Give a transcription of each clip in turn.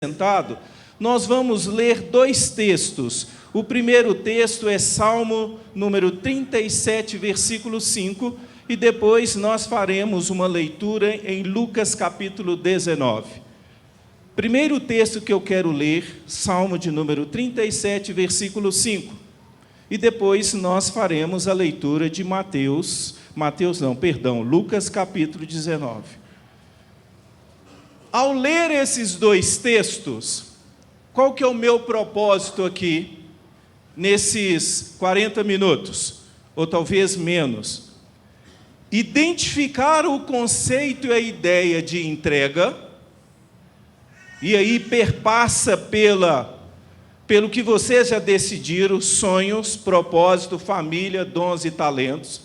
Sentado, nós vamos ler dois textos. O primeiro texto é Salmo número 37, versículo 5, e depois nós faremos uma leitura em Lucas capítulo 19. Primeiro texto que eu quero ler, Salmo de número 37, versículo 5. E depois nós faremos a leitura de Lucas capítulo 19. Ao ler esses dois textos, qual que é o meu propósito aqui, nesses 40 minutos, ou talvez menos? Identificar o conceito e a ideia de entrega, e aí perpassa pelo que vocês já decidiram, sonhos, propósito, família, dons e talentos,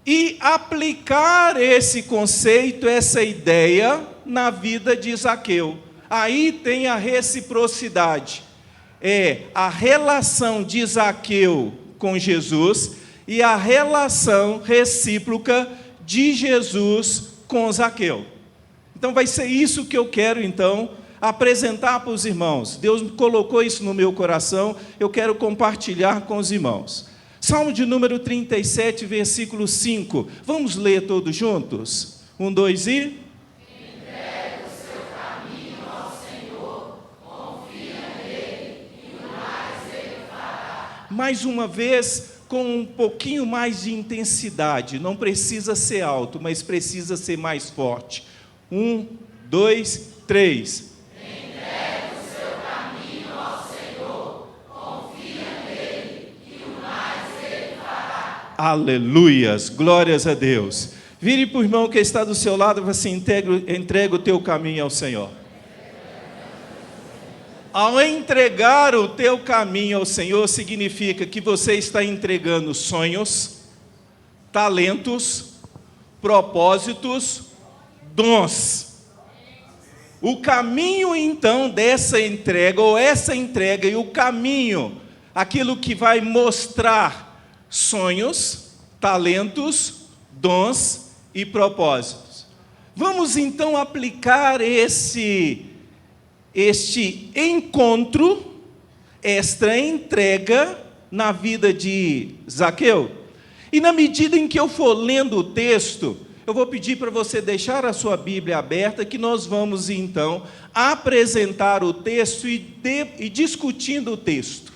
e aplicar esse conceito, essa ideia, na vida de Zaqueu. Aí tem a reciprocidade, a relação de Zaqueu com Jesus e a relação recíproca de Jesus com Zaqueu. Então vai ser isso que eu quero apresentar para os irmãos. Deus colocou isso no meu coração, eu quero compartilhar com os irmãos. Salmo de número 37, versículo 5. Vamos ler todos juntos? 1, 2 e... Mais uma vez, com um pouquinho mais de intensidade. Não precisa ser alto, mas precisa ser mais forte. 1, 2, 3. Entrega o seu caminho ao Senhor, confia nele, e o mais ele fará. Aleluias, glórias a Deus. Vire para o irmão que está do seu lado e fala assim: entrega o teu caminho ao Senhor. Ao entregar o teu caminho ao Senhor, significa que você está entregando sonhos, talentos, propósitos, dons. O caminho, então, dessa entrega, ou essa entrega e o caminho, aquilo que vai mostrar sonhos, talentos, dons e propósitos. Vamos, então, aplicar este encontro, esta entrega na vida de Zaqueu. E na medida em que eu for lendo o texto, eu vou pedir para você deixar a sua Bíblia aberta, que nós vamos então apresentar o texto e discutindo o texto.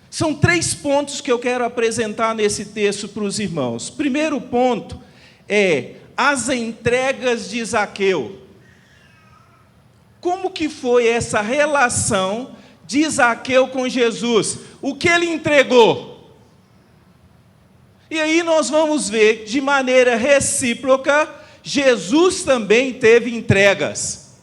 São 3 pontos que eu quero apresentar nesse texto para os irmãos. Primeiro ponto é as entregas de Zaqueu. Como que foi essa relação de Zaqueu com Jesus? O que ele entregou? E aí nós vamos ver, de maneira recíproca, Jesus também teve entregas.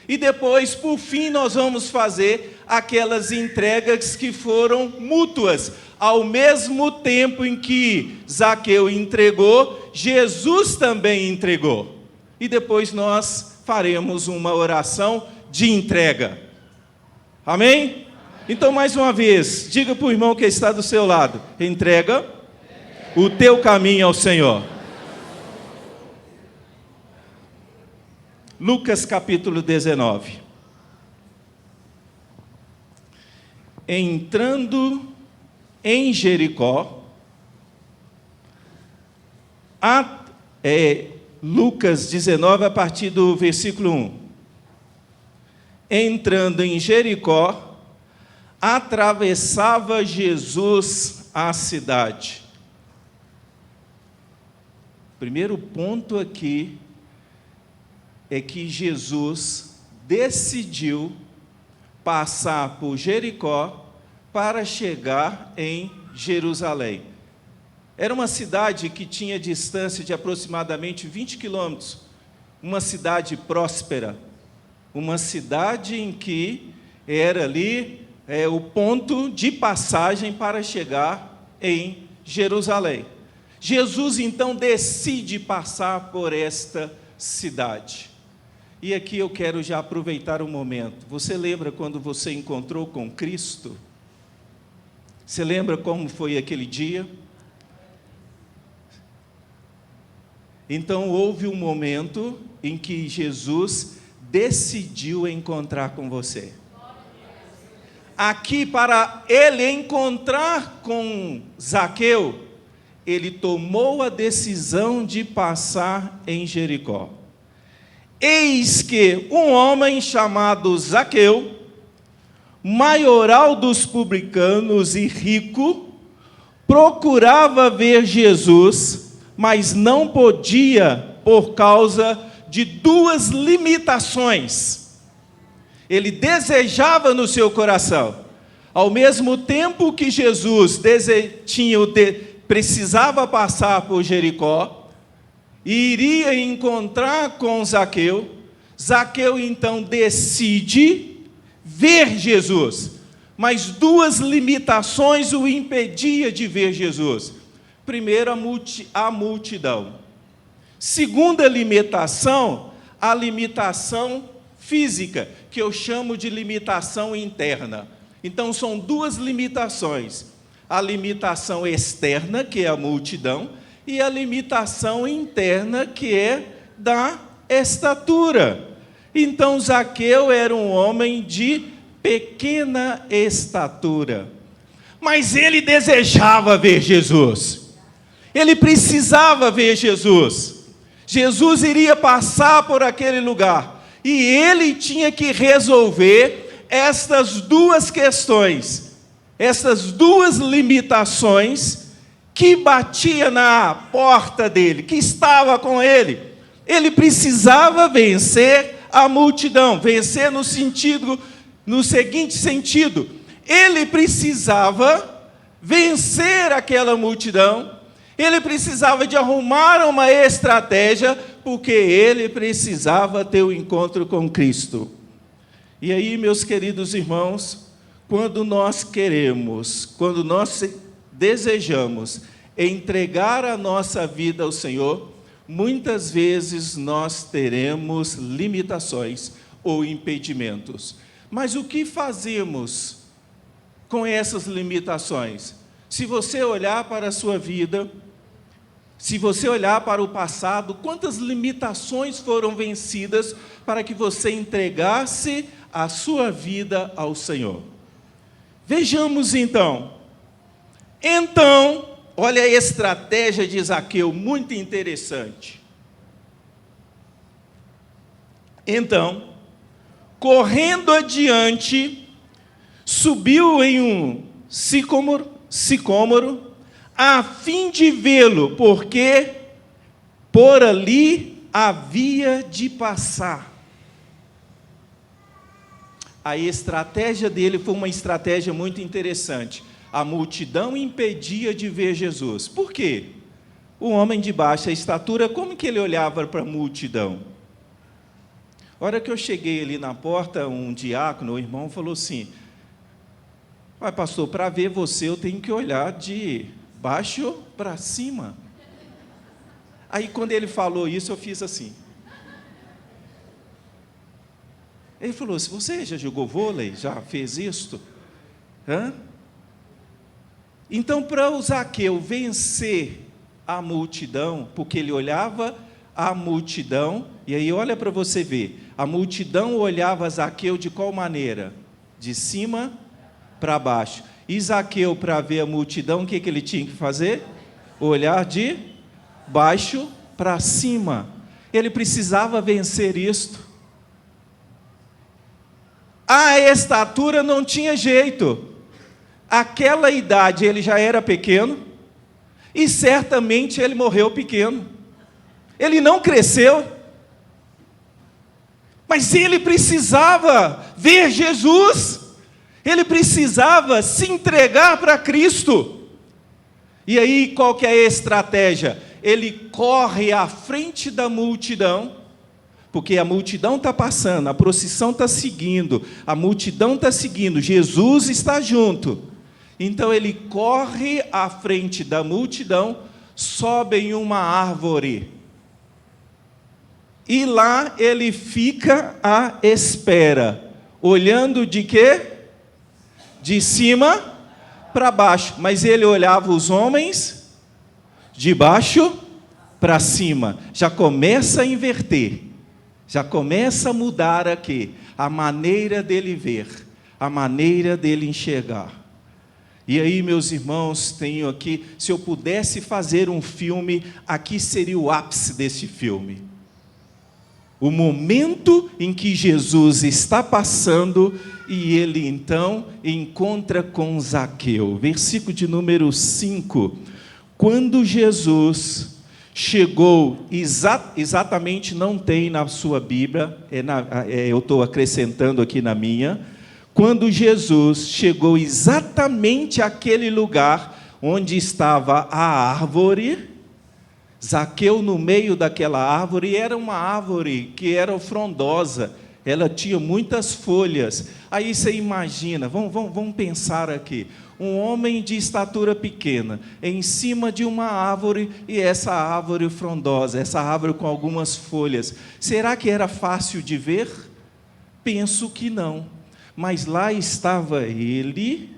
E depois, por fim, nós vamos fazer aquelas entregas que foram mútuas. Ao mesmo tempo em que Zaqueu entregou, Jesus também entregou. E depois nós faremos uma oração de entrega. Amém? Então, mais uma vez, diga para o irmão que está do seu lado: entrega o teu caminho ao Senhor. Lucas capítulo 19. Entrando em Jericó, Lucas 19, a partir do versículo 1. Entrando em Jericó, atravessava Jesus a cidade. Primeiro ponto aqui é que Jesus decidiu passar por Jericó para chegar em Jerusalém. Era uma cidade que tinha distância de aproximadamente 20 quilômetros, uma cidade próspera, uma cidade em que era ali o ponto de passagem para chegar em Jerusalém. Jesus, então, decide passar por esta cidade. E aqui eu quero já aproveitar um momento. Você lembra quando você encontrou com Cristo? Você lembra como foi aquele dia? Então, houve um momento em que Jesus decidiu encontrar com você. Aqui, para ele encontrar com Zaqueu, ele tomou a decisão de passar em Jericó. Eis que um homem chamado Zaqueu, maioral dos publicanos e rico, procurava ver Jesus, mas não podia por causa de duas limitações. Ele desejava no seu coração, ao mesmo tempo que Jesus precisava passar por Jericó, e iria encontrar com Zaqueu. Zaqueu então decide ver Jesus, mas duas limitações o impediam de ver Jesus. Primeiro, a multidão. Segunda limitação, a limitação física, que eu chamo de limitação interna. Então, são duas limitações: a limitação externa, que é a multidão, e a limitação interna, que é da estatura. Então, Zaqueu era um homem de pequena estatura, mas ele desejava ver Jesus. Ele precisava ver Jesus. Jesus iria passar por aquele lugar, e ele tinha que resolver estas duas questões, essas duas limitações que batia na porta dele, que estava com ele. Ele precisava vencer a multidão, vencer no seguinte sentido: ele precisava vencer aquela multidão, ele precisava de arrumar uma estratégia, porque ele precisava ter o encontro com Cristo. E aí, meus queridos irmãos, quando nós desejamos entregar a nossa vida ao Senhor, muitas vezes nós teremos limitações ou impedimentos. Mas o que fazemos com essas limitações? Se você olhar para a sua vida, se você olhar para o passado, quantas limitações foram vencidas para que você entregasse a sua vida ao Senhor? Vejamos então. Então, olha a estratégia de Zaqueu, muito interessante. Então, correndo adiante, subiu em um sicômoro, a fim de vê-lo, porque por ali havia de passar. A estratégia dele foi uma estratégia muito interessante. A multidão impedia de ver Jesus. Por quê? O homem de baixa estatura, como que ele olhava para a multidão? A hora que eu cheguei ali na porta, um diácono, o irmão, falou assim: "Pai, pastor, para ver você eu tenho que olhar de baixo para cima." Aí, quando ele falou isso, eu fiz assim. Ele falou: "Se você já jogou vôlei, já fez isto?" Hã? Então, para o Zaqueu vencer a multidão, porque ele olhava a multidão, e aí olha para você ver, a multidão olhava Zaqueu de qual maneira? De cima para baixo. E Zaqueu, para ver a multidão, o que ele tinha que fazer? Olhar de baixo para cima. Ele precisava vencer isto. A estatura não tinha jeito. Aquela idade ele já era pequeno, e certamente ele morreu pequeno. Ele não cresceu, mas ele precisava ver Jesus, ele precisava se entregar para Cristo. E aí, qual que é a estratégia? Ele corre à frente da multidão, porque a multidão está passando, a procissão está seguindo, a multidão está seguindo, Jesus está junto. Então ele corre à frente da multidão, sobe em uma árvore, e lá ele fica à espera, olhando de quê? De cima para baixo. Mas ele olhava os homens de baixo para cima. Já começa a inverter. Já começa a mudar aqui a maneira dele ver, a maneira dele enxergar. E aí, meus irmãos, tenho aqui, se eu pudesse fazer um filme, aqui seria o ápice desse filme. O momento em que Jesus está passando e ele então encontra com Zaqueu. Versículo de número 5. Quando Jesus chegou, exatamente não tem na sua Bíblia, eu estou acrescentando aqui na minha. Quando Jesus chegou exatamente àquele lugar onde estava a árvore, Zaqueu no meio daquela árvore, e era uma árvore que era frondosa, ela tinha muitas folhas. Aí você imagina, vamos pensar aqui, um homem de estatura pequena, em cima de uma árvore, e essa árvore frondosa, essa árvore com algumas folhas, será que era fácil de ver? Penso que não, mas lá estava ele,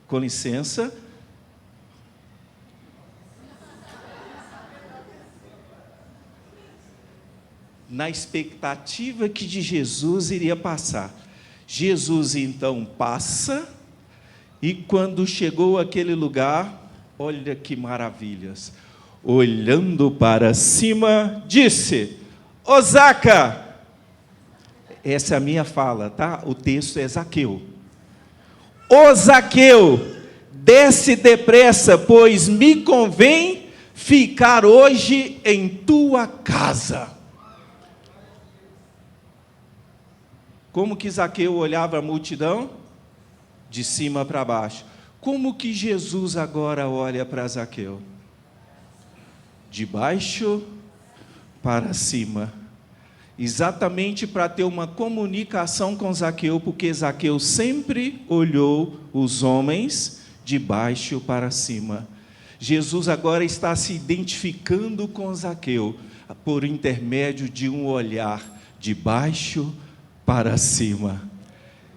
com licença, na expectativa que de Jesus iria passar. Jesus então passa, e quando chegou àquele lugar, olha que maravilhas, olhando para cima, disse: Ô Zaca, essa é a minha fala, tá? O texto é Zaqueu. Ô Zaqueu, desce depressa, pois me convém ficar hoje em tua casa. Como que Zaqueu olhava a multidão? De cima para baixo. Como que Jesus agora olha para Zaqueu? De baixo para cima. Exatamente para ter uma comunicação com Zaqueu, porque Zaqueu sempre olhou os homens de baixo para cima. Jesus agora está se identificando com Zaqueu, por intermédio de um olhar de baixo para cima.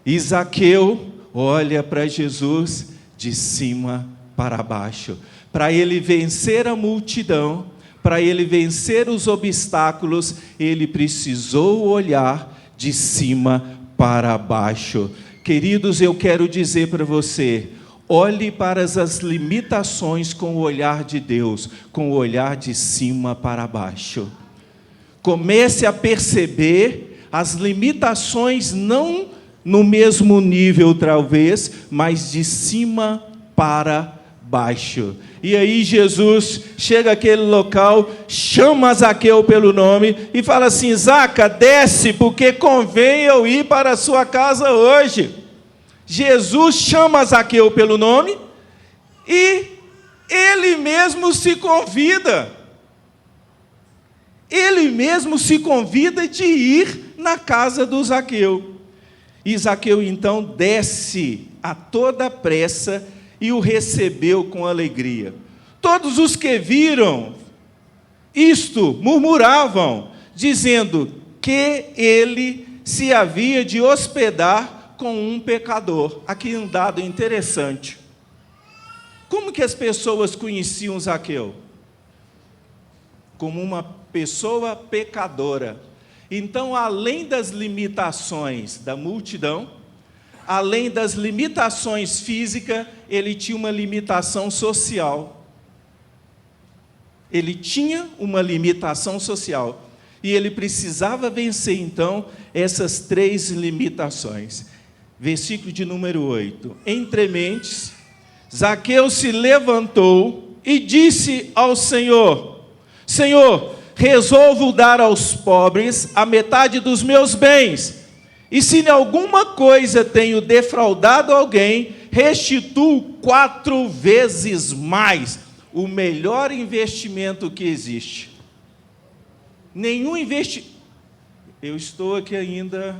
E Zaqueu olha para Jesus de cima para baixo. Para ele vencer a multidão, para ele vencer os obstáculos, ele precisou olhar de cima para baixo. Queridos, eu quero dizer para você, olhe para as limitações com o olhar de Deus, com o olhar de cima para baixo. Comece a perceber as limitações, não no mesmo nível talvez, mas de cima para baixo. E aí Jesus chega àquele local, chama Zaqueu pelo nome e fala assim: Zaca, desce, porque convém eu ir para a sua casa hoje. Jesus chama Zaqueu pelo nome e ele mesmo se convida. Ele mesmo se convida de ir na casa do Zaqueu. E Zaqueu então desce a toda pressa e o recebeu com alegria. Todos os que viram isto murmuravam, dizendo que ele se havia de hospedar com um pecador. Aqui um dado interessante. Como que as pessoas conheciam Zaqueu? Como uma pessoa pecadora. Então, além das limitações da multidão, além das limitações físicas, ele tinha uma limitação social. Ele tinha uma limitação social. E ele precisava vencer, então, essas 3 limitações. Versículo de número 8. Entre mentes, Zaqueu se levantou e disse ao Senhor: Senhor, resolvo dar aos pobres a metade dos meus bens, e se em alguma coisa tenho defraudado alguém, restituo 4 vezes mais. O melhor investimento que existe. Nenhum investimento. Eu estou aqui ainda,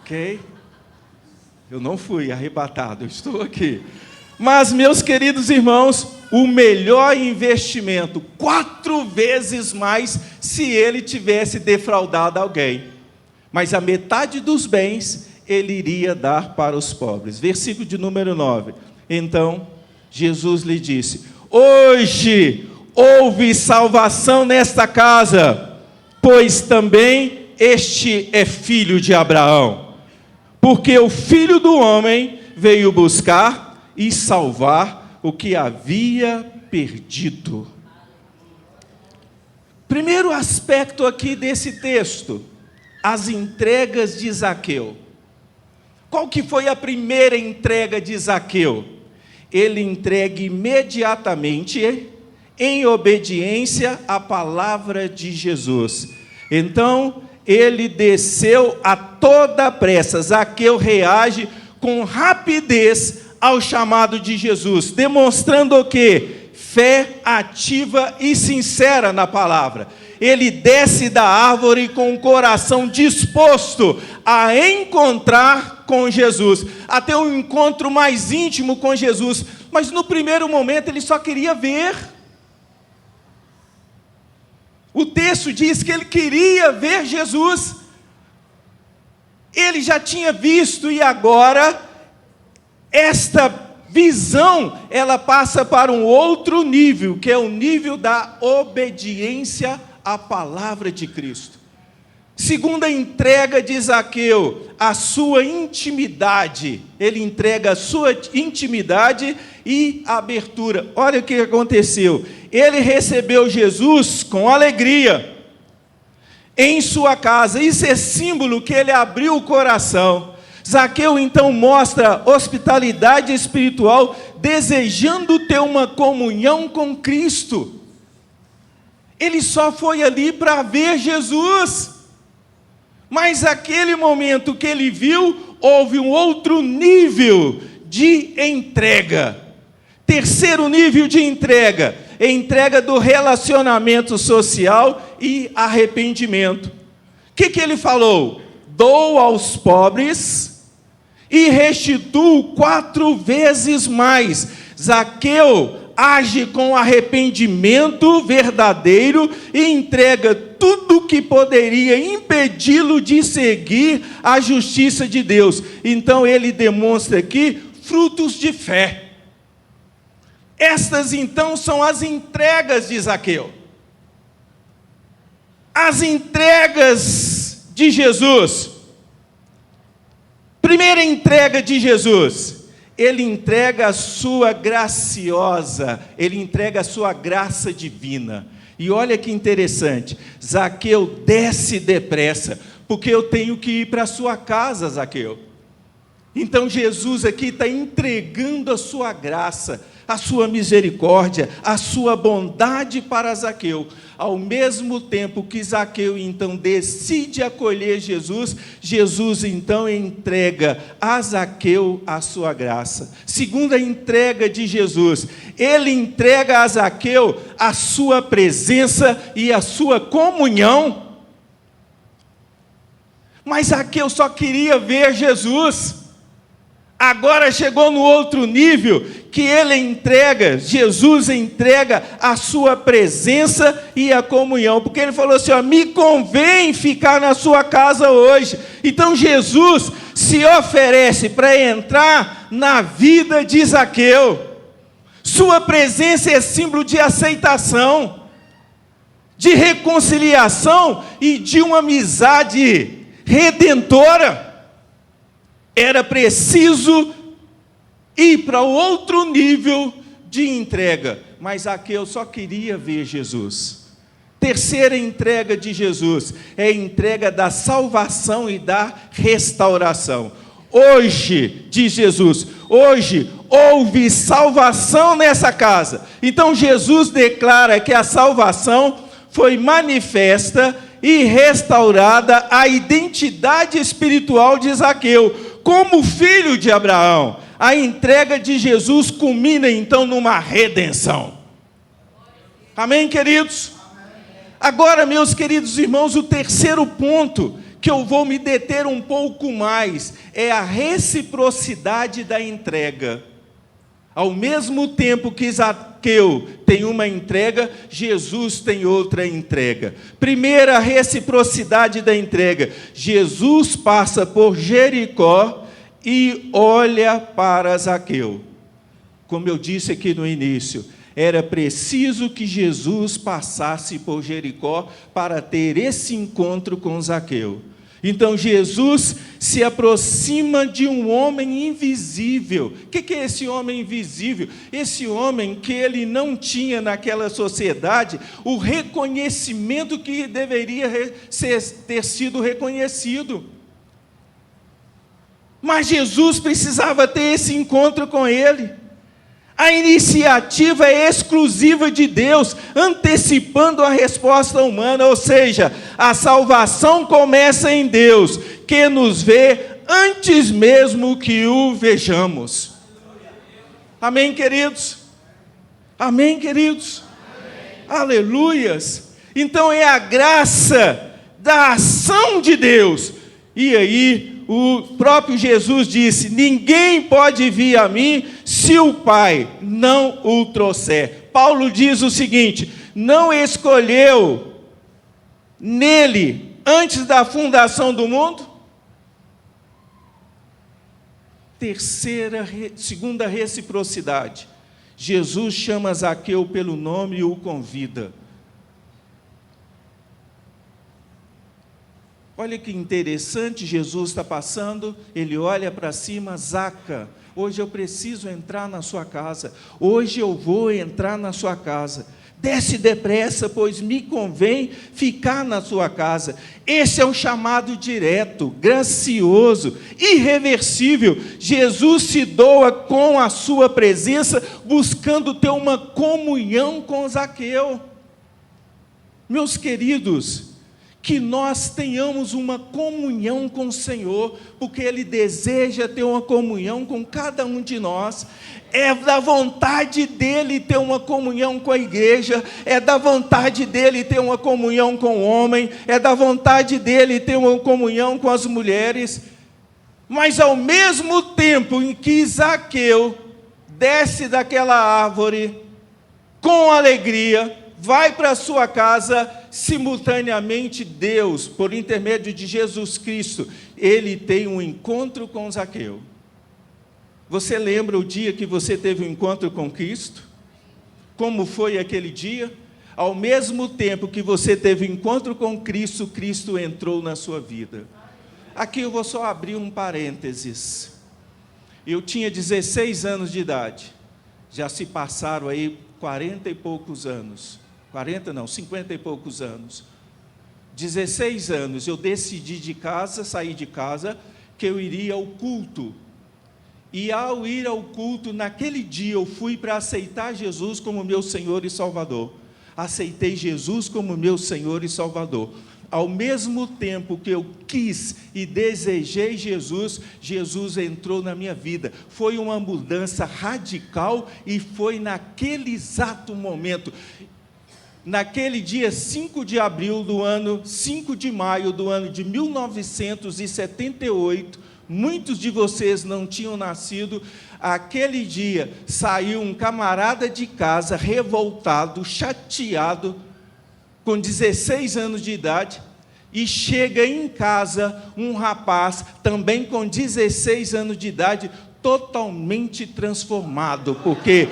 ok? Eu não fui arrebatado, eu estou aqui. Mas, meus queridos irmãos, o melhor investimento, 4 vezes mais, se ele tivesse defraudado alguém. Mas a metade dos bens, ele iria dar para os pobres. Versículo de número 9. Então, Jesus lhe disse: hoje houve salvação nesta casa, pois também este é filho de Abraão. Porque o Filho do Homem veio buscar e salvar o que havia perdido. Primeiro aspecto aqui desse texto, as entregas de Zaqueu. Qual que foi a primeira entrega de Zaqueu? Ele entrega imediatamente, em obediência à palavra de Jesus. Então, ele desceu a toda pressa. Zaqueu reage com rapidez ao chamado de Jesus, demonstrando o quê? Fé ativa e sincera na palavra. Ele desce da árvore com o coração disposto a encontrar com Jesus, a ter um encontro mais íntimo com Jesus, mas no primeiro momento ele só queria ver. O texto diz que ele queria ver Jesus. Ele já tinha visto e agora esta visão, ela passa para um outro nível, que é o nível da obediência à palavra de Cristo. Segunda entrega de Zaqueu, a sua intimidade. Ele entrega a sua intimidade e abertura. Olha o que aconteceu. Ele recebeu Jesus com alegria em sua casa. Isso é símbolo que ele abriu o coração. Zaqueu então mostra hospitalidade espiritual, desejando ter uma comunhão com Cristo. Ele só foi ali para ver Jesus. Mas aquele momento que ele viu, houve um outro nível de entrega. Terceiro nível de entrega, entrega do relacionamento social e arrependimento. O que ele falou? Dou aos pobres e restituo 4 vezes mais. Zaqueu age com arrependimento verdadeiro e entrega tudo que poderia impedi-lo de seguir a justiça de Deus. Então ele demonstra aqui frutos de fé. Estas então são as entregas de Zaqueu. As entregas de Jesus. Primeira entrega de Jesus. Ele entrega a sua graciosa, ele entrega a sua graça divina. E olha que interessante, Zaqueu desce depressa, porque eu tenho que ir para a sua casa, Zaqueu. Então Jesus aqui está entregando a sua graça, a sua misericórdia, a sua bondade para Zaqueu. Ao mesmo tempo que Zaqueu então decide acolher Jesus, Jesus então entrega a Zaqueu a sua graça. Segunda entrega de Jesus, ele entrega a Zaqueu a sua presença e a sua comunhão. Mas Zaqueu só queria ver Jesus. Agora chegou no outro nível, que ele entrega, Jesus entrega a sua presença e a comunhão, porque ele falou assim, me convém ficar na sua casa hoje. Então Jesus se oferece para entrar na vida de Zaqueu. Sua presença é símbolo de aceitação, de reconciliação e de uma amizade redentora. Era preciso ir para outro nível de entrega, mas Zaqueu só queria ver Jesus. Terceira entrega de Jesus é a entrega da salvação e da restauração. Hoje, diz Jesus, hoje houve salvação nessa casa. Então Jesus declara que a salvação foi manifesta e restaurada a identidade espiritual de Zaqueu, como filho de Abraão. A entrega de Jesus culmina então numa redenção. Amém, queridos? Agora, meus queridos irmãos, o terceiro ponto que eu vou me deter um pouco mais é a reciprocidade da entrega. Ao mesmo tempo que Zaqueu tem uma entrega, Jesus tem outra entrega. Primeira, a reciprocidade da entrega. Jesus passa por Jericó e olha para Zaqueu. Como eu disse aqui no início, Era preciso que Jesus passasse por Jericó para ter esse encontro com Zaqueu. Então Jesus se aproxima de um homem invisível. O que é esse homem invisível? Esse homem que ele não tinha naquela sociedade o reconhecimento que deveria ter sido reconhecido. Mas Jesus precisava ter esse encontro com ele. A iniciativa é exclusiva de Deus, antecipando a resposta humana, ou seja, a salvação começa em Deus, que nos vê antes mesmo que o vejamos. Amém, queridos? Amém, queridos? Amém. Aleluias! Então é a graça da ação de Deus. E aí, o próprio Jesus disse: ninguém pode vir a mim se o Pai não o trouxer. Paulo diz o seguinte: não escolheu nele antes da fundação do mundo? Segunda reciprocidade. Jesus chama Zaqueu pelo nome e o convida. Olha que interessante, Jesus está passando, ele olha para cima: Zaca, hoje eu preciso entrar na sua casa, hoje eu vou entrar na sua casa, desce depressa, pois me convém ficar na sua casa. Esse é um chamado direto, gracioso, irreversível. Jesus se doa com a sua presença, buscando ter uma comunhão com Zaqueu. Meus queridos, que nós tenhamos uma comunhão com o Senhor, porque Ele deseja ter uma comunhão com cada um de nós. É da vontade dEle ter uma comunhão com a igreja, é da vontade dEle ter uma comunhão com o homem, é da vontade dEle ter uma comunhão com as mulheres. Mas ao mesmo tempo em que Zaqueu desce daquela árvore com alegria, vai para a sua casa, simultaneamente Deus, por intermédio de Jesus Cristo, Ele tem um encontro com Zaqueu. Você lembra o dia que você teve um encontro com Cristo? Como foi aquele dia? Ao mesmo tempo que você teve um encontro com Cristo, Cristo entrou na sua vida. Aqui eu vou só abrir um parênteses. Eu tinha 16 anos de idade. Já se passaram aí 40 e poucos anos. 40 não, 50 e poucos anos. 16 anos, eu decidi sair de casa, que eu iria ao culto. E ao ir ao culto, naquele dia eu fui para aceitar Jesus como meu Senhor e Salvador. Aceitei Jesus como meu Senhor e Salvador. Ao mesmo tempo que eu quis e desejei Jesus, Jesus entrou na minha vida. Foi uma mudança radical e foi naquele exato momento. Naquele dia 5 de maio do ano de 1978, muitos de vocês não tinham nascido. Aquele dia saiu um camarada de casa revoltado, chateado, com 16 anos de idade, e chega em casa um rapaz, também com 16 anos de idade, totalmente transformado, porque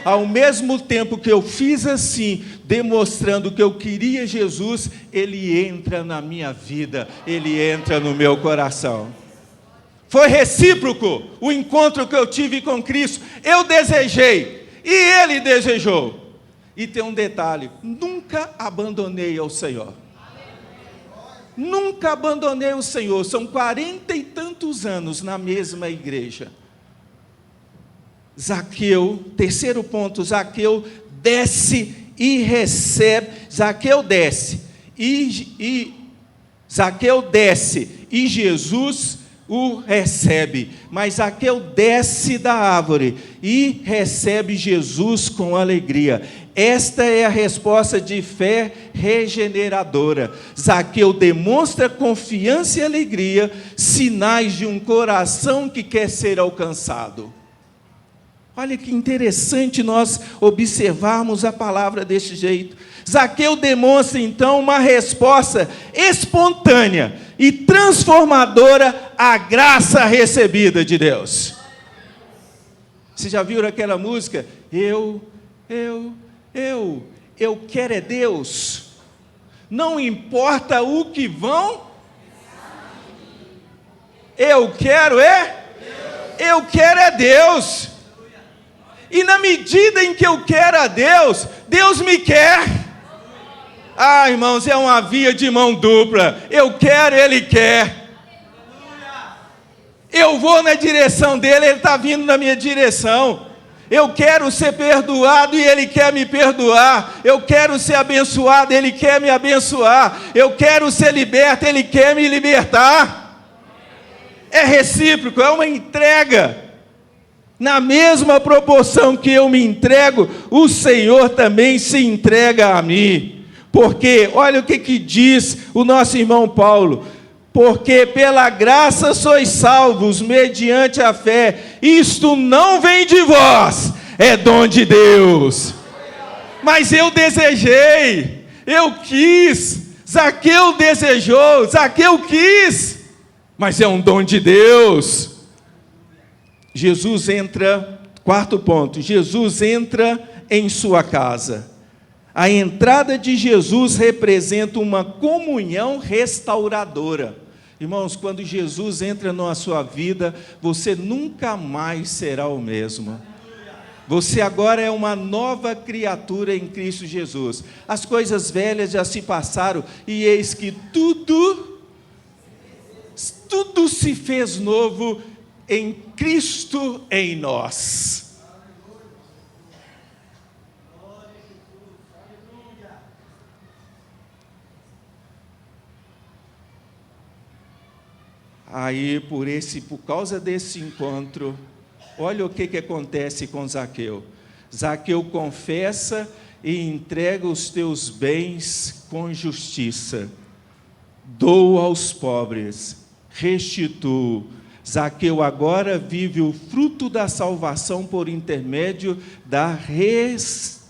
ao mesmo tempo que eu fiz assim, demonstrando que eu queria Jesus, Ele entra na minha vida, Ele entra no meu coração. Foi recíproco o encontro que eu tive com Cristo. Eu desejei e Ele desejou. E tem um detalhe: nunca abandonei ao Senhor. Nunca abandonei o Senhor. São 40 e tantos anos na mesma igreja. Zaqueu, terceiro ponto, Zaqueu desce e recebe. Zaqueu desce e Jesus o recebe. Mas Zaqueu desce da árvore e recebe Jesus com alegria. Esta é a resposta de fé regeneradora. Zaqueu demonstra confiança e alegria, sinais de um coração que quer ser alcançado. Olha que interessante nós observarmos a palavra desse jeito. Zaqueu demonstra então uma resposta espontânea e transformadora à graça recebida de Deus. Você já viu aquela música? Eu eu quero é Deus. Não importa o que vão, eu quero é Deus. E na medida em que eu quero a Deus, Deus me quer. Ah, irmãos, é uma via de mão dupla. Eu quero, Ele quer. Eu vou na direção dele, Ele está vindo na minha direção. Eu quero ser perdoado e Ele quer me perdoar. Eu quero ser abençoado, Ele quer me abençoar. Eu quero ser liberto, Ele quer me libertar. É recíproco, é uma entrega. Na mesma proporção que eu me entrego, o Senhor também se entrega a mim. Porque, olha o que diz o nosso irmão Paulo: porque pela graça sois salvos, mediante a fé. Isto não vem de vós, é dom de Deus. Mas eu desejei, eu quis, Zaqueu desejou, Zaqueu quis, mas é um dom de Deus. Jesus entra, quarto ponto, Jesus entra em sua casa. A entrada de Jesus representa uma comunhão restauradora. Irmãos, quando Jesus entra na sua vida, você nunca mais será o mesmo. Você agora é uma nova criatura em Cristo Jesus. As coisas velhas já se passaram e eis que tudo se fez novo em Cristo em nós. Aí, por causa desse encontro, olha o que acontece com Zaqueu. Zaqueu confessa e entrega os teus bens com justiça. Dou aos pobres, restituo. Zaqueu agora vive o fruto da salvação por intermédio da restituição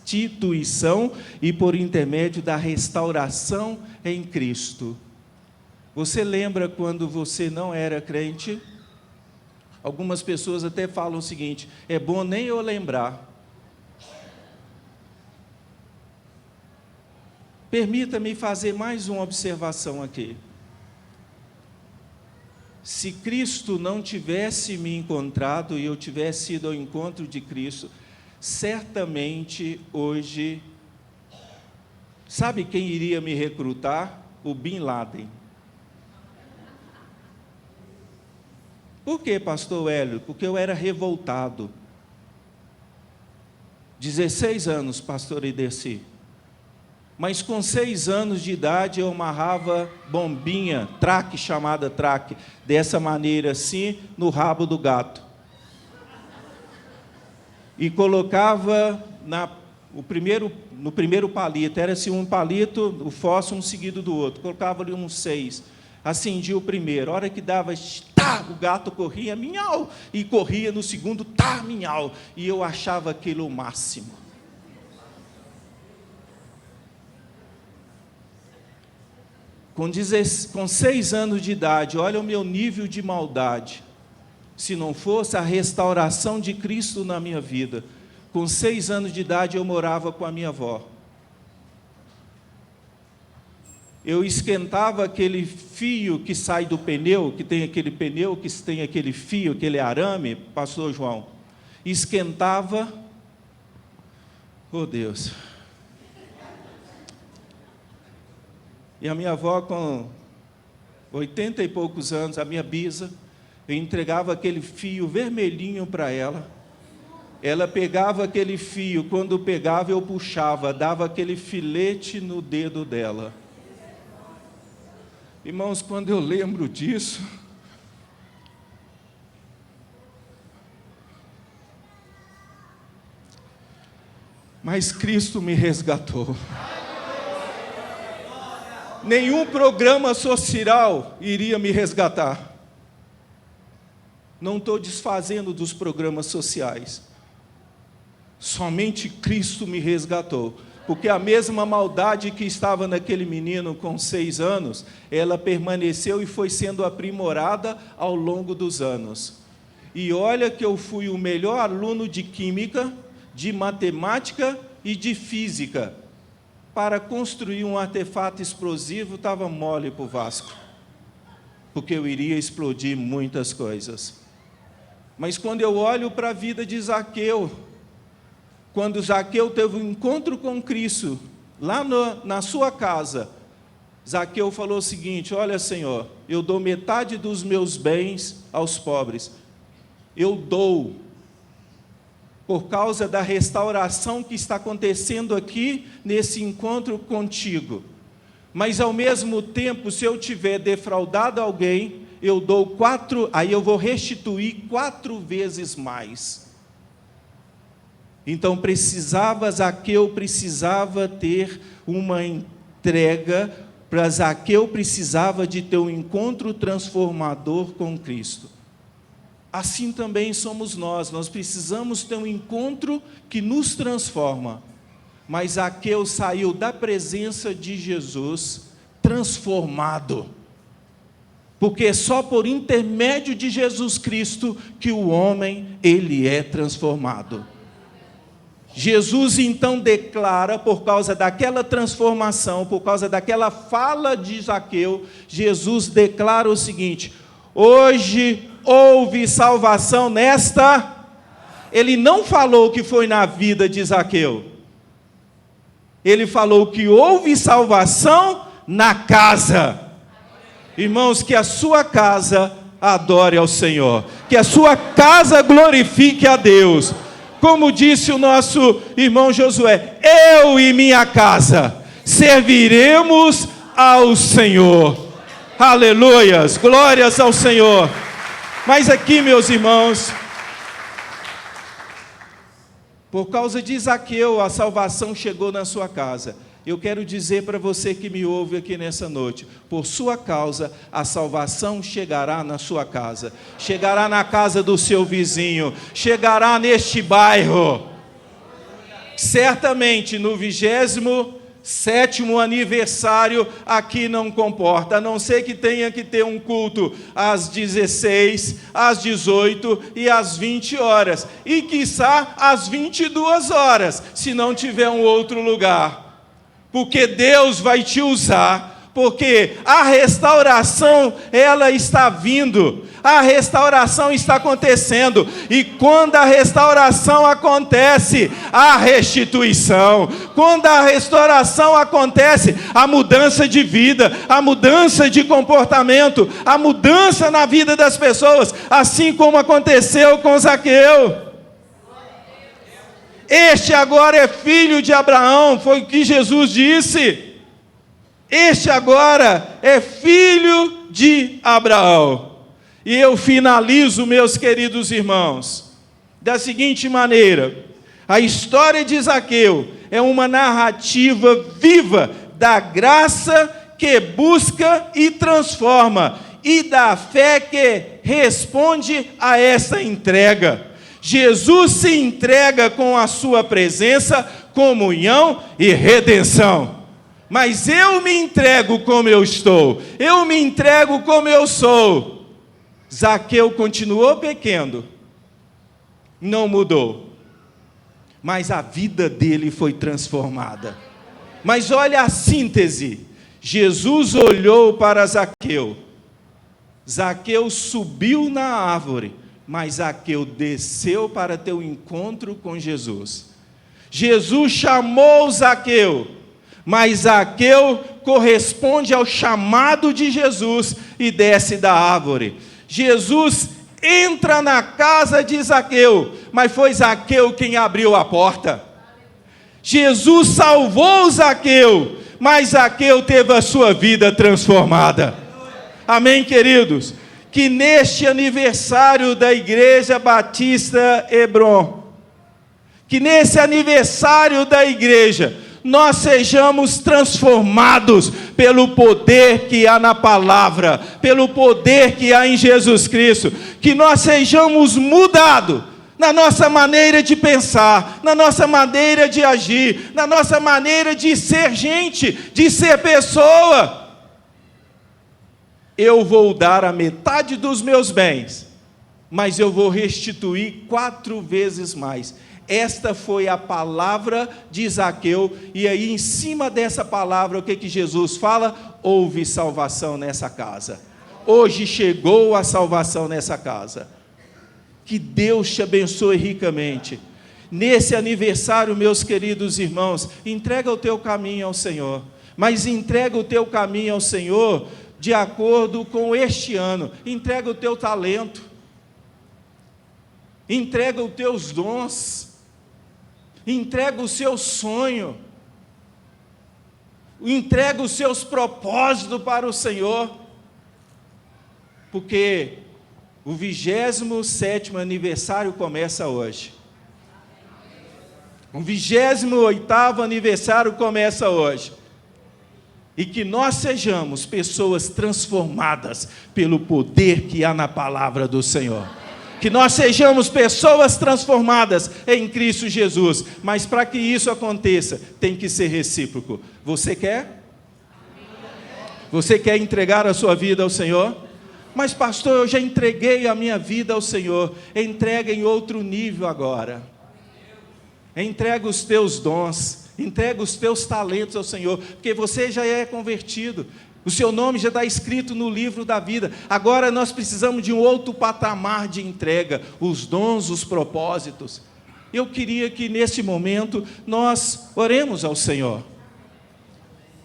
e por intermédio da restauração em Cristo. Você lembra quando você não era crente? Algumas pessoas até falam o seguinte: é bom nem eu lembrar. Permita-me fazer mais uma observação aqui. Se Cristo não tivesse me encontrado e eu tivesse ido ao encontro de Cristo, certamente hoje, sabe quem iria me recrutar? O Bin Laden. Por quê, pastor Hélio? Porque eu era revoltado. 16 anos, pastor Ideci. Mas com 6 anos de idade eu amarrava bombinha, traque, chamada traque, dessa maneira assim, no rabo do gato. E colocava no primeiro palito, era assim um palito, o fósforo um seguido do outro. Colocava ali uns 6. Acendia o primeiro, a hora que dava, tá, o gato corria, minhau, e corria no segundo, tá, minhau, e eu achava aquilo o máximo. Com 6 anos de idade, olha o meu nível de maldade, se não fosse a restauração de Cristo na minha vida. Com 6 anos de idade eu morava com a minha avó. Eu esquentava aquele fio que sai do pneu, que tem aquele pneu, que tem aquele fio, aquele arame, pastor João. Esquentava, oh Deus. E a minha avó, com 80 e poucos anos, a minha bisa, eu entregava aquele fio vermelhinho para ela. Ela pegava aquele fio, quando pegava eu puxava, dava aquele filete no dedo dela. Irmãos, quando eu lembro disso, mas Cristo me resgatou. Nenhum programa social iria me resgatar. Não estou desfazendo dos programas sociais. Somente Cristo me resgatou. Porque a mesma maldade que estava naquele menino com 6 anos, ela permaneceu e foi sendo aprimorada ao longo dos anos. E olha que eu fui o melhor aluno de química, de matemática e de física para construir um artefato explosivo estava mole para o Vasco, porque eu iria explodir muitas coisas. Mas quando eu olho para a vida de Zaqueu, quando Zaqueu teve um encontro com Cristo, lá na sua casa, Zaqueu falou o seguinte: olha, Senhor, eu dou metade dos meus bens aos pobres. Eu dou, por causa da restauração que está acontecendo aqui, nesse encontro contigo. Mas, ao mesmo tempo, se eu tiver defraudado alguém, eu dou 4, aí eu vou restituir 4 vezes mais. Então, Zaqueu precisava ter uma entrega, para Zaqueu precisava de ter um encontro transformador com Cristo. Assim também somos nós precisamos ter um encontro que nos transforma. Mas Zaqueu saiu da presença de Jesus transformado, porque só por intermédio de Jesus Cristo que o homem, ele é transformado. Jesus então declara, por causa daquela transformação, por causa daquela fala de Zaqueu, Jesus declara o seguinte: hoje houve salvação nesta. Ele não falou que foi na vida de Zaqueu, ele falou que houve salvação na casa. Irmãos, que a sua casa adore ao Senhor, que a sua casa glorifique a Deus. Como disse o nosso irmão Josué: eu e minha casa serviremos ao Senhor. Aleluias, glórias ao Senhor. Mas aqui, meus irmãos, por causa de Zaqueu, a salvação chegou na sua casa. Eu quero dizer para você que me ouve aqui nessa noite, por sua causa, a salvação chegará na sua casa, chegará na casa do seu vizinho, chegará neste bairro. Certamente no 27º aniversário aqui não comporta, a não ser que tenha que ter um culto às 16, às 18 e às 20 horas, e quiçá às 22 horas, se não tiver um outro lugar. Porque Deus vai te usar, porque a restauração, ela está vindo, a restauração está acontecendo, e quando a restauração acontece, a restituição, quando a restauração acontece, a mudança de vida, a mudança de comportamento, a mudança na vida das pessoas, assim como aconteceu com Zaqueu. Este agora é filho de Abraão, foi o que Jesus disse. Este agora é filho de Abraão. E eu finalizo, meus queridos irmãos, da seguinte maneira: a história de Zaqueu é uma narrativa viva da graça que busca e transforma, e da fé que responde a essa entrega. Jesus se entrega com a sua presença, comunhão e redenção. Mas eu me entrego como eu estou, eu me entrego como eu sou. Zaqueu continuou pecando, não mudou, mas a vida dele foi transformada. Mas olha a síntese: Jesus olhou para Zaqueu, Zaqueu subiu na árvore, mas Zaqueu desceu para ter um encontro com Jesus. Jesus chamou Zaqueu, mas Zaqueu corresponde ao chamado de Jesus e desce da árvore. Jesus entra na casa de Zaqueu, mas foi Zaqueu quem abriu a porta. Jesus salvou Zaqueu, mas Zaqueu teve a sua vida transformada. Amém, queridos? Que neste aniversário da Igreja Batista Hebron, que nesse aniversário da igreja, nós sejamos transformados pelo poder que há na palavra, pelo poder que há em Jesus Cristo, que nós sejamos mudados na nossa maneira de pensar, na nossa maneira de agir, na nossa maneira de ser gente, de ser pessoa. Eu vou dar a metade dos meus bens, mas eu vou restituir 4 vezes mais. Esta foi a palavra de Zaqueu, e aí em cima dessa palavra, o que Jesus fala? Houve salvação nessa casa. Hoje chegou a salvação nessa casa. Que Deus te abençoe ricamente. Nesse aniversário, meus queridos irmãos, entrega o teu caminho ao Senhor, mas entrega o teu caminho ao Senhor de acordo com este ano. Entrega o teu talento, entrega os teus dons, entrega o seu sonho, entrega os seus propósitos para o Senhor, porque o 27º aniversário começa hoje. O 28º aniversário começa hoje. E que nós sejamos pessoas transformadas pelo poder que há na palavra do Senhor. Que nós sejamos pessoas transformadas em Cristo Jesus. Mas para que isso aconteça, tem que ser recíproco. Você quer? Você quer entregar a sua vida ao Senhor? Mas pastor, eu já entreguei a minha vida ao Senhor. Entrega em outro nível agora. Entrega os teus dons, entrega os teus talentos ao Senhor, porque você já é convertido, o seu nome já está escrito no livro da vida. Agora nós precisamos de um outro patamar de entrega, os dons, os propósitos. Eu queria que nesse momento nós oremos ao Senhor.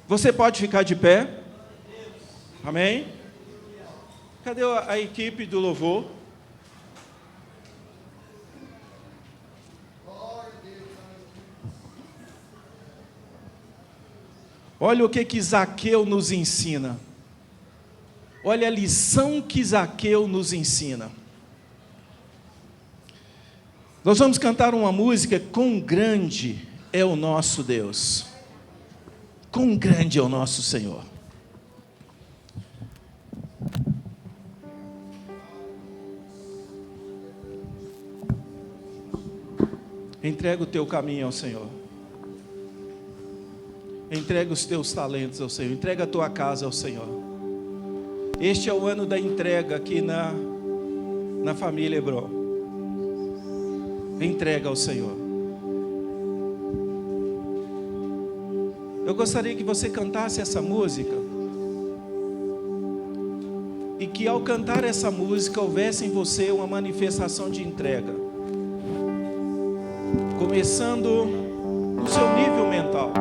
Você pode ficar de pé? Amém? Cadê a equipe do louvor? Olha o que Zaqueu nos ensina. Olha a lição que Zaqueu nos ensina. Nós vamos cantar uma música, Quão grande é o nosso Deus. Quão grande é o nosso Senhor. Entrega o teu caminho ao Senhor. Entrega os teus talentos ao Senhor. Entrega a tua casa ao Senhor. Este é o ano da entrega aqui na família Hebron. Entrega ao Senhor. Eu gostaria que você cantasse essa música. E que ao cantar essa música houvesse em você uma manifestação de entrega. Começando no seu nível mental.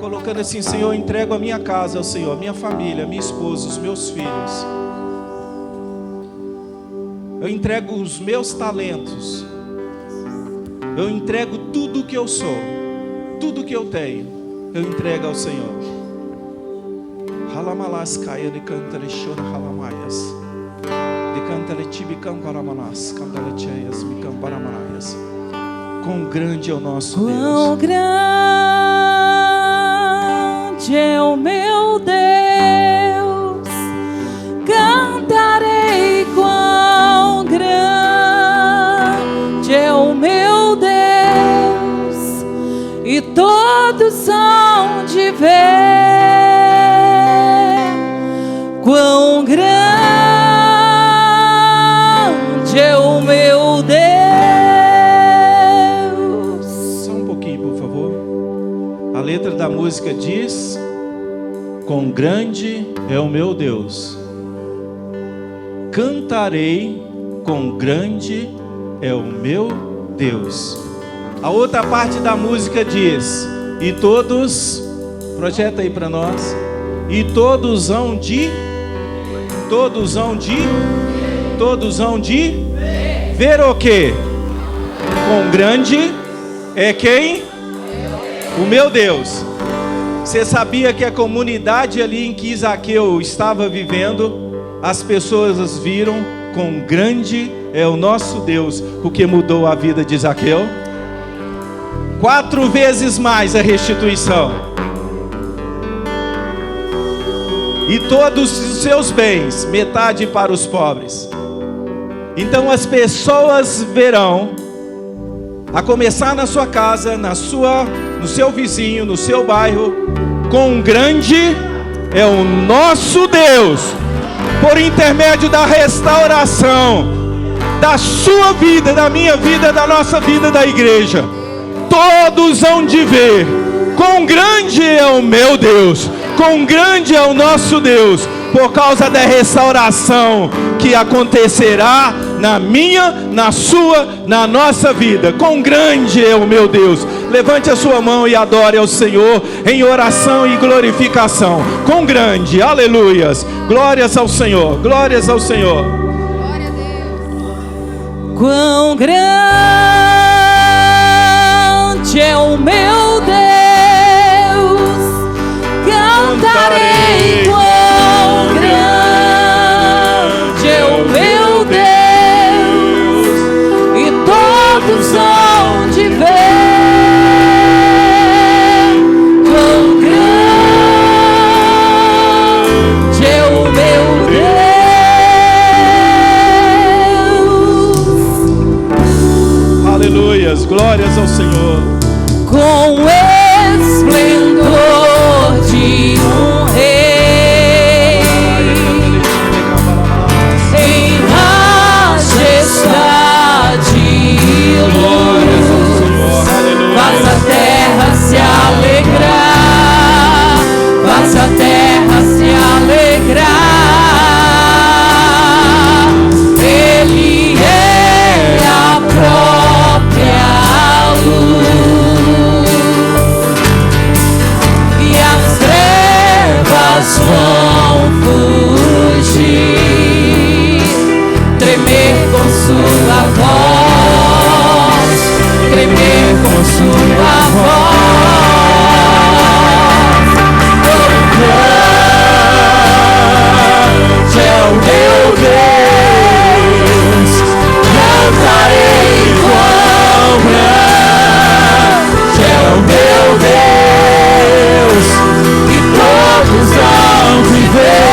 Colocando assim: Senhor, eu entrego a minha casa ao Senhor, a minha família, a minha esposa, os meus filhos. Eu entrego os meus talentos. Eu entrego tudo o que eu sou, tudo o que eu tenho, eu entrego ao Senhor. Halamalas caia de cantare chora halamayas. De cantare tibicam paramanas, cantare cheias bicam paramanaias. Quão grande é o nosso Deus. Quão grande é o meu Deus, cantarei quão grande é o meu Deus, e todos hão de ver quão grande é o meu Deus. A letra da música diz: quão grande é o meu Deus, cantarei, quão grande é o meu Deus. A outra parte da música diz: e todos, projeta aí para nós, e todos hão de ver o quê? Quão grande é quem? O meu Deus. Você sabia que a comunidade ali em que Zaqueu estava vivendo, as pessoas viram quão grande é o nosso Deus, porque mudou a vida de Zaqueu? 4 vezes mais a restituição. E todos os seus bens, metade para os pobres. Então as pessoas verão, a começar na sua casa, no seu vizinho, no seu bairro, quão grande é o nosso Deus, por intermédio da restauração, da sua vida, da minha vida, da nossa vida, da igreja. Todos hão de ver quão grande é o meu Deus, quão grande é o nosso Deus, por causa da restauração que acontecerá na minha, na sua, na nossa vida. Quão grande é o meu Deus. Levante a sua mão e adore ao Senhor em oração e glorificação. Quão grande, aleluias, glórias ao Senhor, glórias ao Senhor. Glória a Deus. Quão grande é o meu Deus, cantarei. Quão grande é o meu Deus, e todos hão de ver. Quão grande é o meu Deus. Aleluias, glórias ao Senhor. Com esplendor de um rei, em majestade e luz, faz a terra se alegrar, faz a terra se alegrar. Ele é a própria luz, e as trevas vão fugir, tremer com sua voz, tremer com sua voz. Quão grande é o meu Deus, cantarei. Quão grande é o meu Deus, e todos hão de ver.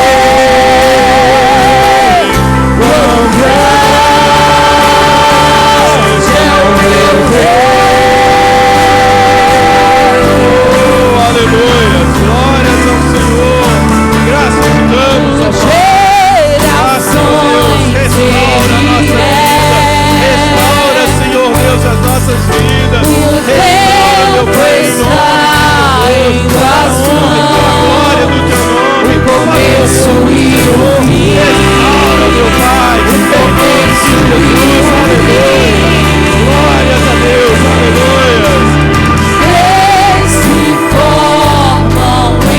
Quão grande é o meu Deus. Aleluia, glórias ao Senhor. Graças te damos, ó Pai. Gerações Restaura, Senhor Deus, as nossas vidas. o Restaura, meu tempo Pai, em está nome em tuas da glória do teu nome. o começo e o fim. Restaura, meu Pai, O começo e o fim. glórias a Deus, aleluia. Eles se formam em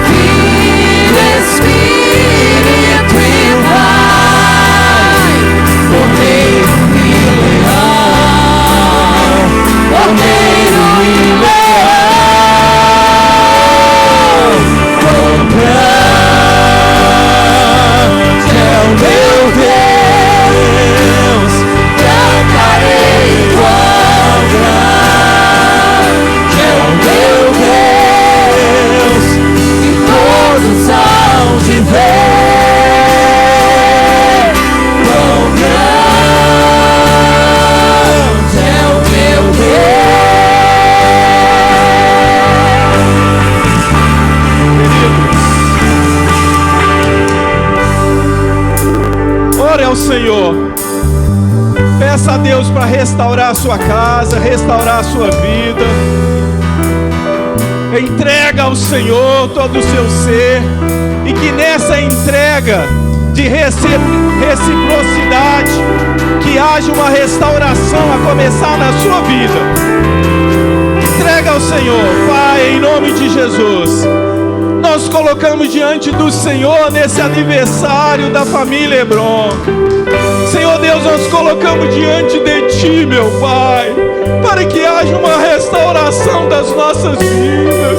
Filho, Espírito e Pai, Cordeiro e Leão, Cordeiro e Leão. Quão grande é o meu Deus, cantarei. Quão grande é o meu Deus, e todos hão de ver. Quão grande é o meu Queridos, ore ao Senhor. Peça a Deus para restaurar a sua casa, restaurar a sua vida. Entrega ao Senhor todo o seu ser, e que nessa entrega de reciprocidade, que haja uma restauração a começar na sua vida. Entrega ao Senhor, Pai, em nome de Jesus. Nós colocamos diante do Senhor nesse aniversário da família Hebron. Senhor Deus, nós colocamos diante de Ti, meu Pai, para que haja uma restauração das nossas vidas,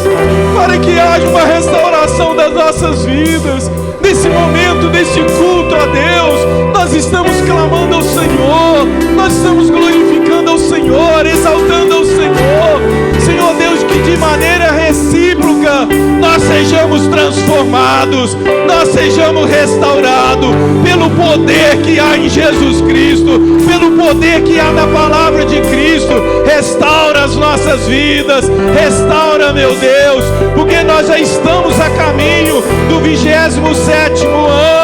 para que haja uma restauração das nossas vidas. Nesse momento, nesse culto a Deus, nós estamos clamando ao Senhor, nós estamos glorificando ao Senhor, exaltando ao Senhor. Senhor Deus, que de maneira recíproca nós sejamos transformados, nós sejamos restaurados pelo poder que há em Jesus Cristo, pelo poder que há na palavra de Cristo. Restaura as nossas vidas, restaura, meu Deus, porque nós já estamos a caminho do 27º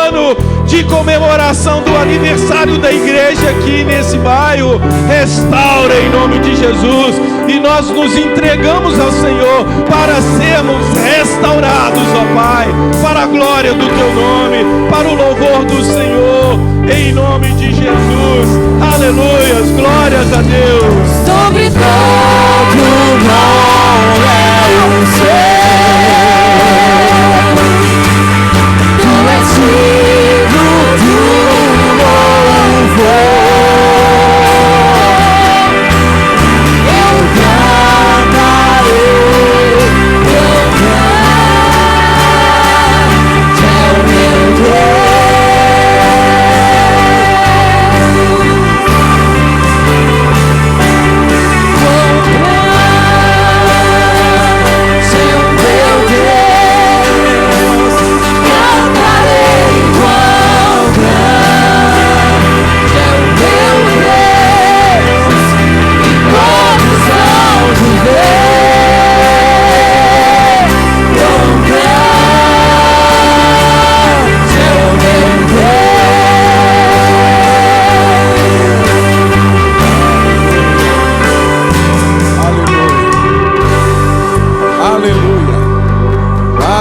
ano de comemoração do aniversário da igreja aqui nesse bairro. Restaura em nome de Jesus. E nós nos entregamos ao Senhor para sermos restaurados, ó Pai, para a glória do Teu nome, para o louvor do Senhor, em nome de Jesus. Aleluias, glórias a Deus. Sobre todo nome é o Senhor. Tu és digno do louvor.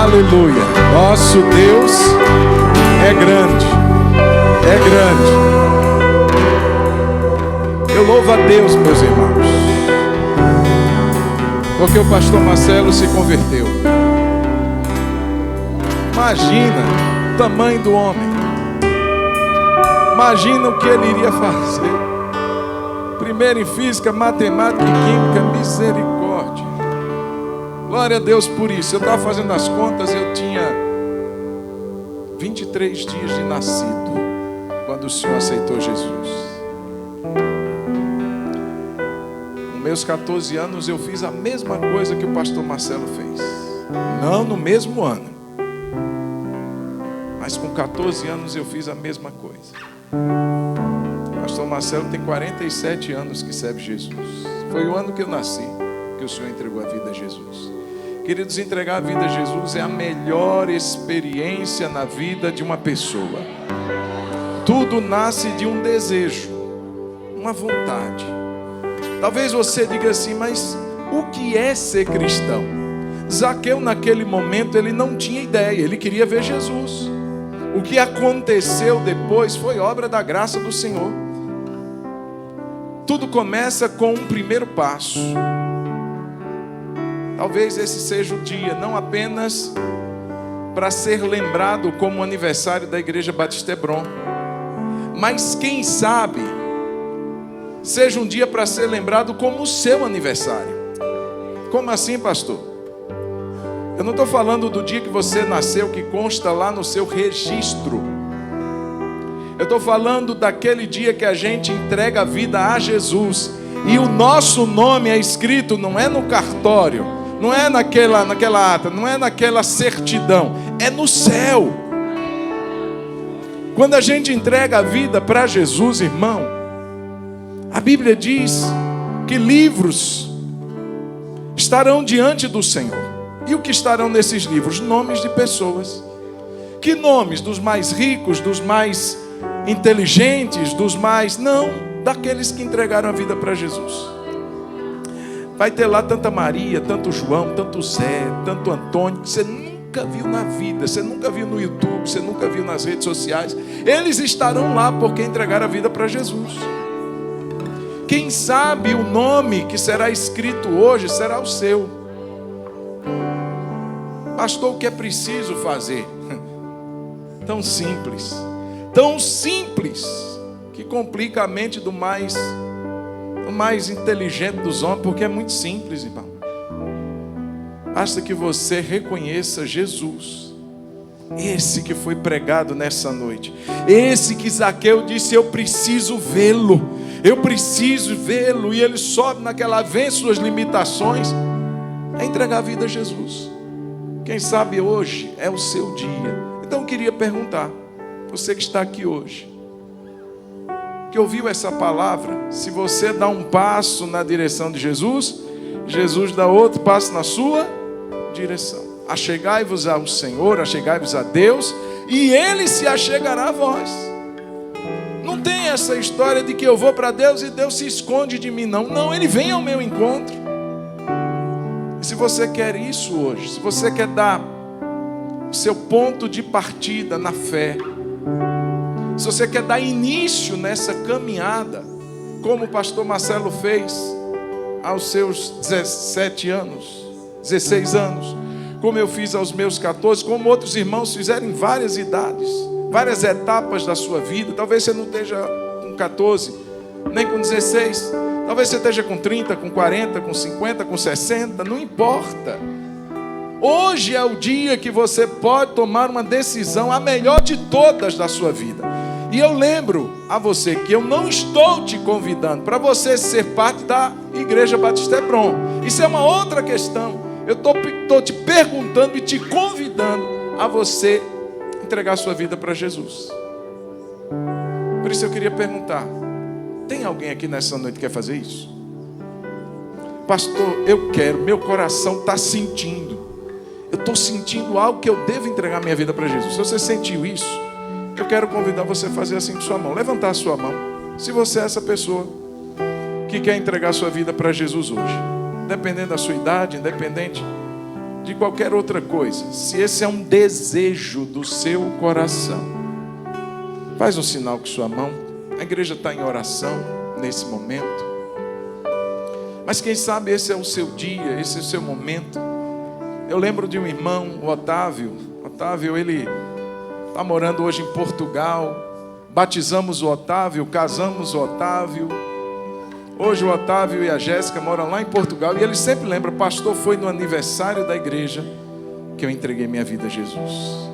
Aleluia. Nosso Deus é grande. É grande. Eu louvo a Deus, meus irmãos, porque o pastor Marcelo se converteu. Imagina o tamanho do homem. Imagina o que ele iria fazer. Primeiro em física, matemática e química, misericórdia. Glória a Deus por isso. Eu estava fazendo as contas, eu tinha 23 dias de nascido quando o Senhor aceitou Jesus. Com meus 14 anos eu fiz a mesma coisa que o pastor Marcelo fez. Não no mesmo ano, mas com 14 anos eu fiz a mesma coisa. O pastor Marcelo tem 47 anos que serve Jesus. Foi o ano que eu nasci que o Senhor entregou a vida a Jesus. Queridos, entregar a vida a Jesus é a melhor experiência na vida de uma pessoa. Tudo nasce de um desejo, uma vontade. Talvez você diga assim, mas o que é ser cristão? Zaqueu naquele momento ele não tinha ideia, ele queria ver Jesus. O que aconteceu depois foi obra da graça do Senhor. Tudo começa com um primeiro passo. Talvez esse seja o dia, não apenas para ser lembrado como o aniversário da Igreja Batista Hebron, mas quem sabe seja um dia para ser lembrado como o seu aniversário. Como assim, pastor? Eu não estou falando do dia que você nasceu, que consta lá no seu registro. Eu estou falando daquele dia que a gente entrega a vida a Jesus e o nosso nome é escrito, não é no cartório, não é naquela ata, não é naquela certidão, é no céu. Quando a gente entrega a vida para Jesus, irmão, a Bíblia diz que livros estarão diante do Senhor. E o que estarão nesses livros? Nomes de pessoas. Que nomes? Dos mais ricos, dos mais inteligentes, dos mais... Não, daqueles que entregaram a vida para Jesus. Vai ter lá tanta Maria, tanto João, tanto Zé, tanto Antônio, que você nunca viu na vida, você nunca viu no YouTube, você nunca viu nas redes sociais. Eles estarão lá porque entregaram a vida para Jesus. Quem sabe o nome que será escrito hoje será o seu. Pastor, o que é preciso fazer? Tão simples, que complica a mente do mais inteligente dos homens, porque é muito simples, irmão. Basta que você reconheça Jesus, esse que foi pregado nessa noite, esse que Zaqueu disse, eu preciso vê-lo, e ele sobe naquela, vence suas limitações, é entregar a vida a Jesus. Quem sabe hoje é o seu dia. Então eu queria perguntar, você que está aqui hoje, que ouviu essa palavra, se você dá um passo na direção de Jesus, Jesus dá outro passo na sua direção. Achegai-vos ao Senhor, achegai-vos a Deus, e Ele se achegará a vós. Não tem essa história de que eu vou para Deus e Deus se esconde de mim, não. Não, Ele vem ao meu encontro. E se você quer isso hoje, se você quer dar o seu ponto de partida na fé, se você quer dar início nessa caminhada, como o pastor Marcelo fez aos seus 17 anos, 16 anos, como eu fiz aos meus 14, como outros irmãos fizeram em várias idades, várias etapas da sua vida. Talvez você não esteja com 14, nem com 16, talvez você esteja com 30, com 40, com 50, com 60, não importa. Hoje é o dia que você pode tomar uma decisão, a melhor de todas da sua vida. E eu lembro a você que eu não estou te convidando para você ser parte da Igreja Batista Hebron. Isso é uma outra questão. Eu estou te perguntando e te convidando a você entregar a sua vida para Jesus. Por isso eu queria perguntar: tem alguém aqui nessa noite que quer fazer isso? Pastor, eu quero, meu coração está sentindo. Eu estou sentindo algo que eu devo entregar minha vida para Jesus. Se você sentiu isso, eu quero convidar você a fazer assim com sua mão. Levantar a sua mão. Se você é essa pessoa que quer entregar a sua vida para Jesus hoje, independente da sua idade, independente de qualquer outra coisa, se esse é um desejo do seu coração, faz um sinal com sua mão. A igreja está em oração nesse momento. Mas quem sabe esse é o seu dia, esse é o seu momento. Eu lembro de um irmão, o Otávio. Otávio, ele está morando hoje em Portugal. Batizamos o Otávio, casamos o Otávio. Hoje o Otávio e a Jéssica moram lá em Portugal. E ele sempre lembra: pastor, foi no aniversário da igreja que eu entreguei minha vida a Jesus.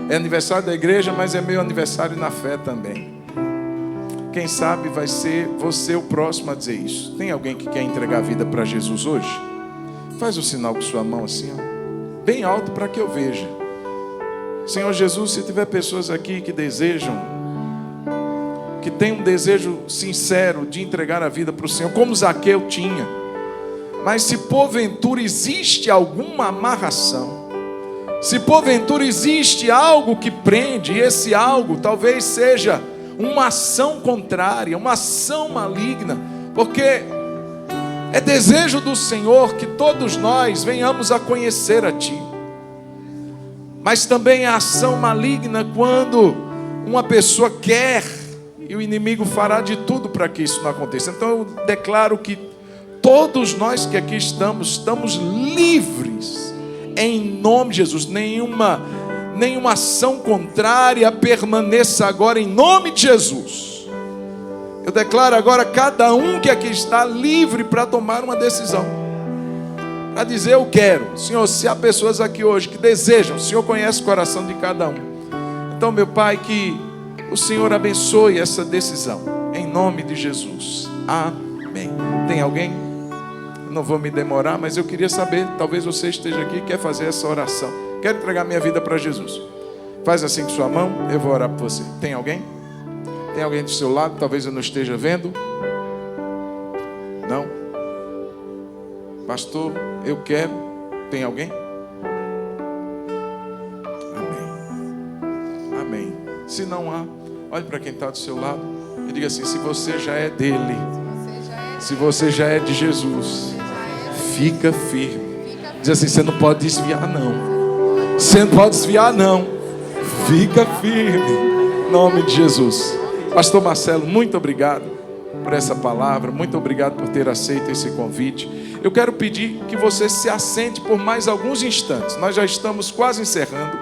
É aniversário da igreja, mas é meu aniversário na fé também. Quem sabe vai ser você o próximo a dizer isso. Tem alguém que quer entregar a vida para Jesus hoje? Faz o sinal com sua mão assim, ó, bem alto para que eu veja. Senhor Jesus, se tiver pessoas aqui que desejam, que tem um desejo sincero de entregar a vida para o Senhor, como Zaqueu tinha, mas se porventura existe alguma amarração, se porventura existe algo que prende, e esse algo talvez seja uma ação contrária, uma ação maligna, porque é desejo do Senhor que todos nós venhamos a conhecer a Ti. Mas também é ação maligna quando uma pessoa quer, e o inimigo fará de tudo para que isso não aconteça. Então eu declaro que todos nós que aqui estamos livres, em nome de Jesus. Nenhuma ação contrária permaneça agora, em nome de Jesus. Eu declaro agora cada um que aqui está livre para tomar uma decisão, para dizer: eu quero. Senhor, se há pessoas aqui hoje que desejam, o Senhor conhece o coração de cada um. Então, meu Pai, que o Senhor abençoe essa decisão, em nome de Jesus. Amém. Tem alguém? Eu não vou me demorar, mas eu queria saber, talvez você esteja aqui e quer fazer essa oração. Quero entregar minha vida para Jesus. Faz assim com sua mão, eu vou orar por você. Tem alguém? Tem alguém do seu lado? Talvez eu não esteja vendo. Não? Pastor, eu quero. Tem alguém? Amém. Amém. Se não há, olhe para quem está do seu lado e diga assim: se você já é dele, se você já é de Jesus, fica firme. Diz assim: você não pode desviar não. Você não pode desviar não. Fica firme. Em nome de Jesus. Pastor Marcelo, muito obrigado por essa palavra. Muito obrigado por ter aceito esse convite. Eu quero pedir que você se assente por mais alguns instantes. Nós já estamos quase encerrando.